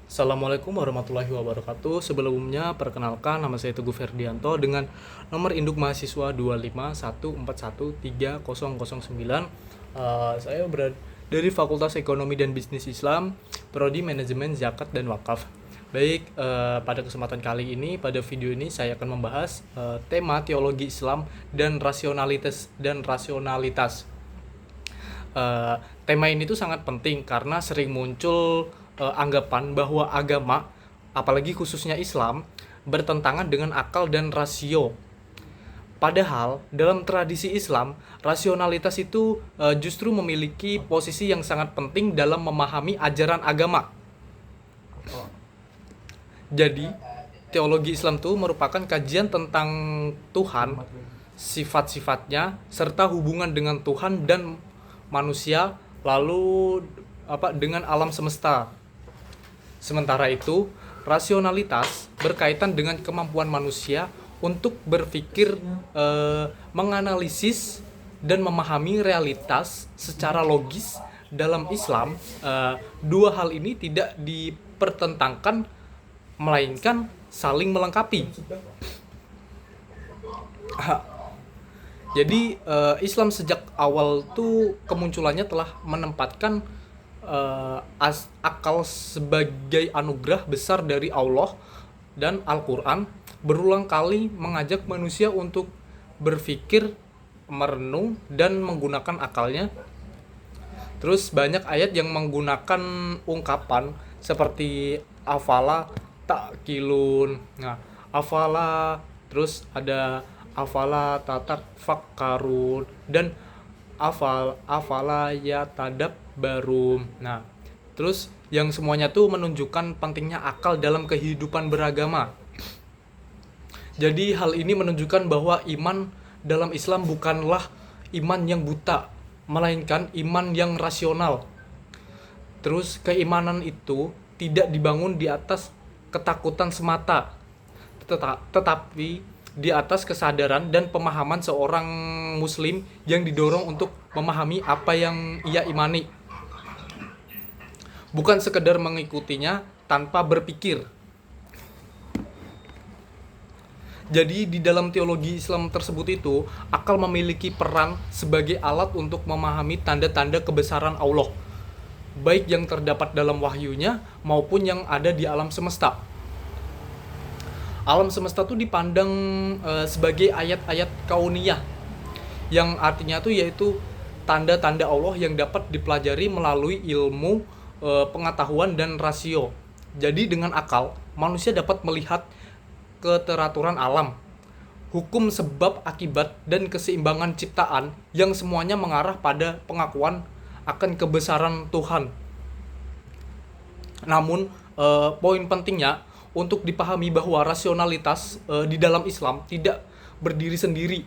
Assalamualaikum warahmatullahi wabarakatuh. Sebelumnya perkenalkan, nama saya Teguh Ferdianto dengan nomor induk mahasiswa 251413009. Saya berada dari Fakultas Ekonomi dan Bisnis Islam, Prodi Manajemen Zakat dan Wakaf. Baik, pada kesempatan kali ini, pada video ini saya akan membahas tema teologi Islam dan rasionalitas. Tema ini tuh sangat penting karena sering muncul anggapan bahwa agama, apalagi khususnya Islam, bertentangan dengan akal dan rasio. Padahal dalam tradisi Islam, rasionalitas itu justru memiliki posisi yang sangat penting dalam memahami ajaran agama. Jadi, teologi Islam itu merupakan kajian tentang Tuhan, sifat-sifatnya, serta hubungan dengan Tuhan dan manusia, lalu dengan alam semesta. Sementara itu, rasionalitas berkaitan dengan kemampuan manusia untuk berpikir, menganalisis dan memahami realitas secara logis. Dalam Islam, dua hal ini tidak dipertentangkan, melainkan saling melengkapi. Jadi Islam sejak awal tuh kemunculannya telah menempatkan akal sebagai anugerah besar dari Allah, dan Al-Quran berulang kali mengajak manusia untuk berpikir, merenung, dan menggunakan akalnya. Terus banyak ayat yang menggunakan ungkapan seperti afala ta'qilun. Nah, afala, terus ada afala tatafakkarun dan afala yatadabbarum. Nah, terus yang semuanya tuh menunjukkan pentingnya akal dalam kehidupan beragama. Jadi hal ini menunjukkan bahwa iman dalam Islam bukanlah iman yang buta, melainkan iman yang rasional. Terus keimanan itu tidak dibangun di atas ketakutan semata, tetapi di atas kesadaran dan pemahaman seorang muslim yang didorong untuk memahami apa yang ia imani, bukan sekedar mengikutinya tanpa berpikir. Jadi di dalam teologi Islam tersebut itu, akal memiliki peran sebagai alat untuk memahami tanda-tanda kebesaran Allah, baik yang terdapat dalam wahyunya maupun yang ada di alam semesta. Alam semesta tuh dipandang sebagai ayat-ayat kauniyah, yang artinya tuh yaitu tanda-tanda Allah yang dapat dipelajari melalui ilmu, pengetahuan, dan rasio. Jadi dengan akal, manusia dapat melihat keteraturan alam, hukum sebab akibat, dan keseimbangan ciptaan yang semuanya mengarah pada pengakuan akan kebesaran Tuhan. Namun, poin pentingnya untuk dipahami bahwa rasionalitas di dalam Islam tidak berdiri sendiri.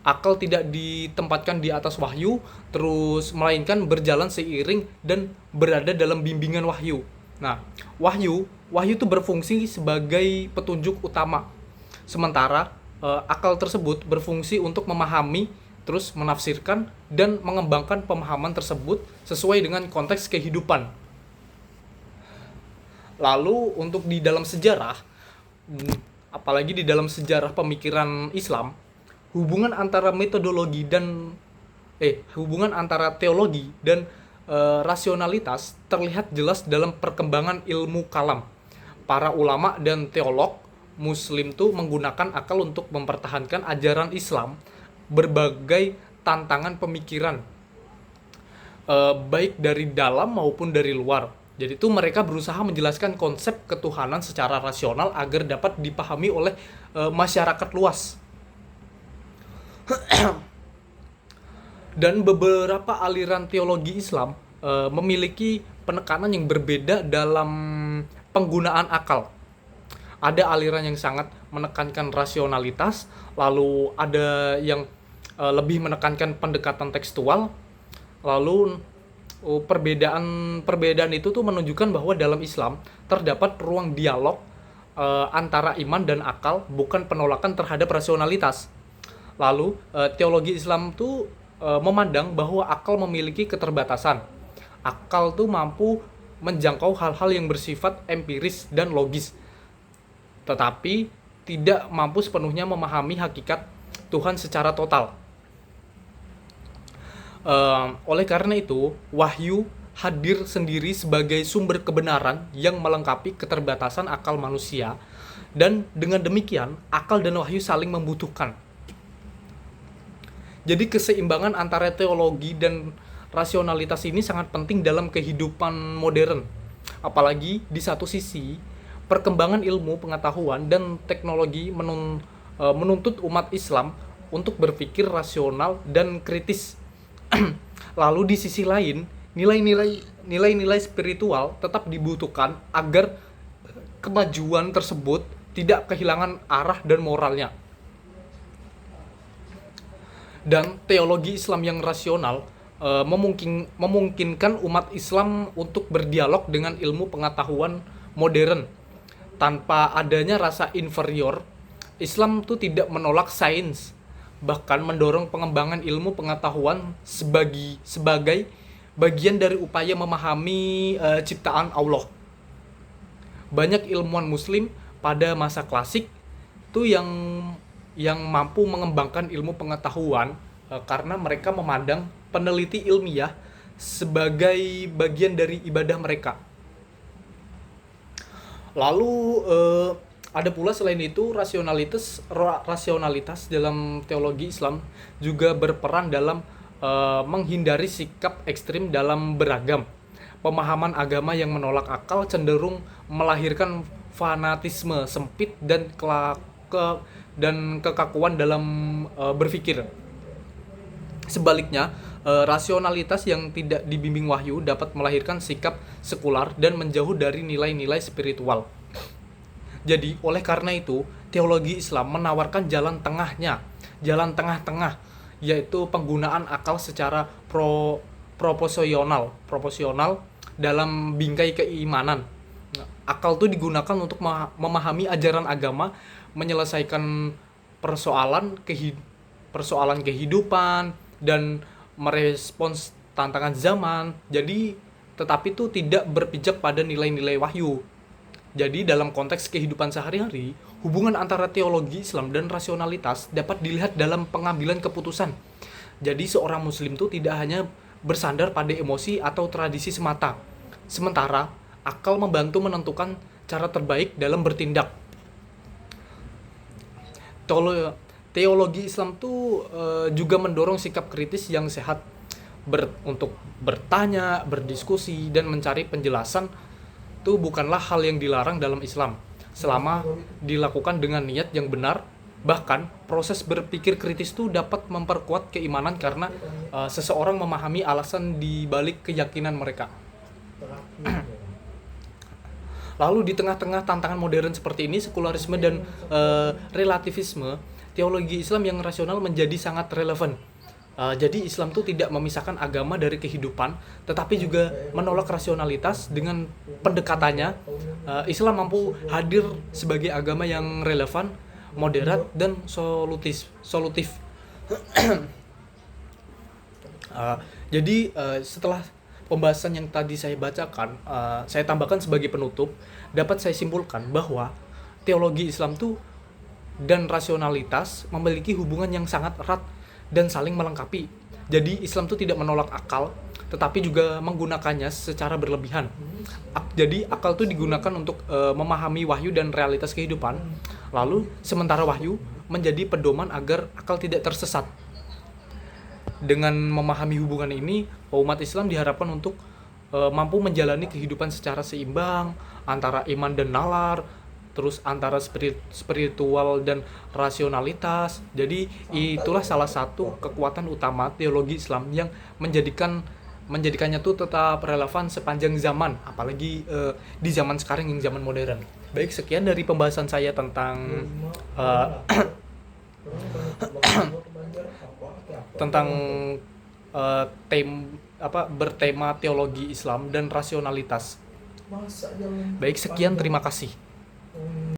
Akal tidak ditempatkan di atas wahyu, terus melainkan berjalan seiring dan berada dalam bimbingan wahyu. Nah, wahyu itu berfungsi sebagai petunjuk utama. Sementara akal tersebut berfungsi untuk memahami, terus menafsirkan dan mengembangkan pemahaman tersebut sesuai dengan konteks kehidupan. Lalu untuk di dalam sejarah, apalagi di dalam sejarah pemikiran Islam, hubungan antara teologi dan rasionalitas terlihat jelas dalam perkembangan ilmu kalam. Para ulama dan teolog muslim tuh menggunakan akal untuk mempertahankan ajaran Islam berbagai tantangan pemikiran, baik dari dalam maupun dari luar. Jadi itu mereka berusaha menjelaskan konsep ketuhanan secara rasional agar dapat dipahami oleh masyarakat luas. Dan beberapa aliran teologi Islam memiliki penekanan yang berbeda dalam penggunaan akal. Ada aliran yang sangat menekankan rasionalitas, lalu ada yang lebih menekankan pendekatan tekstual. Lalu perbedaan itu tuh menunjukkan bahwa dalam Islam terdapat ruang dialog antara iman dan akal, bukan penolakan terhadap rasionalitas. Lalu teologi Islam tuh memandang bahwa akal memiliki keterbatasan. Akal tuh mampu menjangkau hal-hal yang bersifat empiris dan logis, tetapi tidak mampu sepenuhnya memahami hakikat Tuhan secara total. Oleh karena itu, wahyu hadir sendiri sebagai sumber kebenaran yang melengkapi keterbatasan akal manusia, dan dengan demikian akal dan wahyu saling membutuhkan. Jadi keseimbangan antara teologi dan rasionalitas ini sangat penting dalam kehidupan modern. Apalagi di satu sisi, perkembangan ilmu pengetahuan dan teknologi menuntut umat Islam untuk berpikir rasional dan kritis. Lalu di sisi lain, nilai-nilai spiritual tetap dibutuhkan agar kemajuan tersebut tidak kehilangan arah dan moralnya. Dan teologi Islam yang rasional memungkinkan umat Islam untuk berdialog dengan ilmu pengetahuan modern tanpa adanya rasa inferior. Islam itu tidak menolak sains, bahkan mendorong pengembangan ilmu pengetahuan sebagai bagian dari upaya memahami ciptaan Allah. Banyak ilmuwan muslim pada masa klasik itu yang mampu mengembangkan ilmu pengetahuan karena mereka memandang peneliti ilmiah sebagai bagian dari ibadah mereka. Lalu ada pula selain itu rasionalitas dalam teologi Islam juga berperan dalam menghindari sikap ekstrim dalam beragam. Pemahaman agama yang menolak akal cenderung melahirkan fanatisme sempit dan kekakuan dalam berpikir. Sebaliknya, rasionalitas yang tidak dibimbing wahyu dapat melahirkan sikap sekular dan menjauh dari nilai-nilai spiritual. Jadi, oleh karena itu, teologi Islam menawarkan jalan tengah-tengah, yaitu penggunaan akal secara proporsional dalam bingkai keimanan. Akal itu digunakan untuk memahami ajaran agama, menyelesaikan persoalan kehidupan, dan merespons tantangan zaman. Jadi, tetapi itu tidak berpijak pada nilai-nilai wahyu. Jadi, dalam konteks kehidupan sehari-hari, hubungan antara teologi Islam dan rasionalitas dapat dilihat dalam pengambilan keputusan. Jadi, seorang muslim itu tidak hanya bersandar pada emosi atau tradisi semata. Sementara, akal membantu menentukan cara terbaik dalam bertindak. Teologi Islam tuh juga mendorong sikap kritis yang sehat untuk bertanya, berdiskusi, dan mencari penjelasan. Itu bukanlah hal yang dilarang dalam Islam selama dilakukan dengan niat yang benar. Bahkan proses berpikir kritis itu dapat memperkuat keimanan karena seseorang memahami alasan di balik keyakinan mereka. Lalu di tengah-tengah tantangan modern seperti ini, sekularisme dan relativisme, teologi Islam yang rasional menjadi sangat relevan. Jadi Islam itu tidak memisahkan agama dari kehidupan, tetapi juga menolak rasionalitas. Dengan pendekatannya, Islam mampu hadir sebagai agama yang relevan, moderat, dan solutif. Jadi setelah pembahasan yang tadi saya bacakan, saya tambahkan sebagai penutup, dapat saya simpulkan bahwa teologi Islam itu dan rasionalitas memiliki hubungan yang sangat erat dan saling melengkapi. Jadi Islam itu tidak menolak akal, tetapi juga menggunakannya secara berlebihan. Jadi akal itu digunakan untuk memahami wahyu dan realitas kehidupan. Lalu sementara wahyu menjadi pedoman agar akal tidak tersesat. Dengan memahami hubungan ini, umat Islam diharapkan untuk mampu menjalani kehidupan secara seimbang antara iman dan nalar, terus antara spiritual dan rasionalitas. Jadi itulah salah satu kekuatan utama teologi Islam yang menjadikannya tuh tetap relevan sepanjang zaman, apalagi di zaman sekarang yang zaman modern. Baik, sekian dari pembahasan saya tentang bertema teologi Islam dan rasionalitas. Baik, sekian, terima kasih.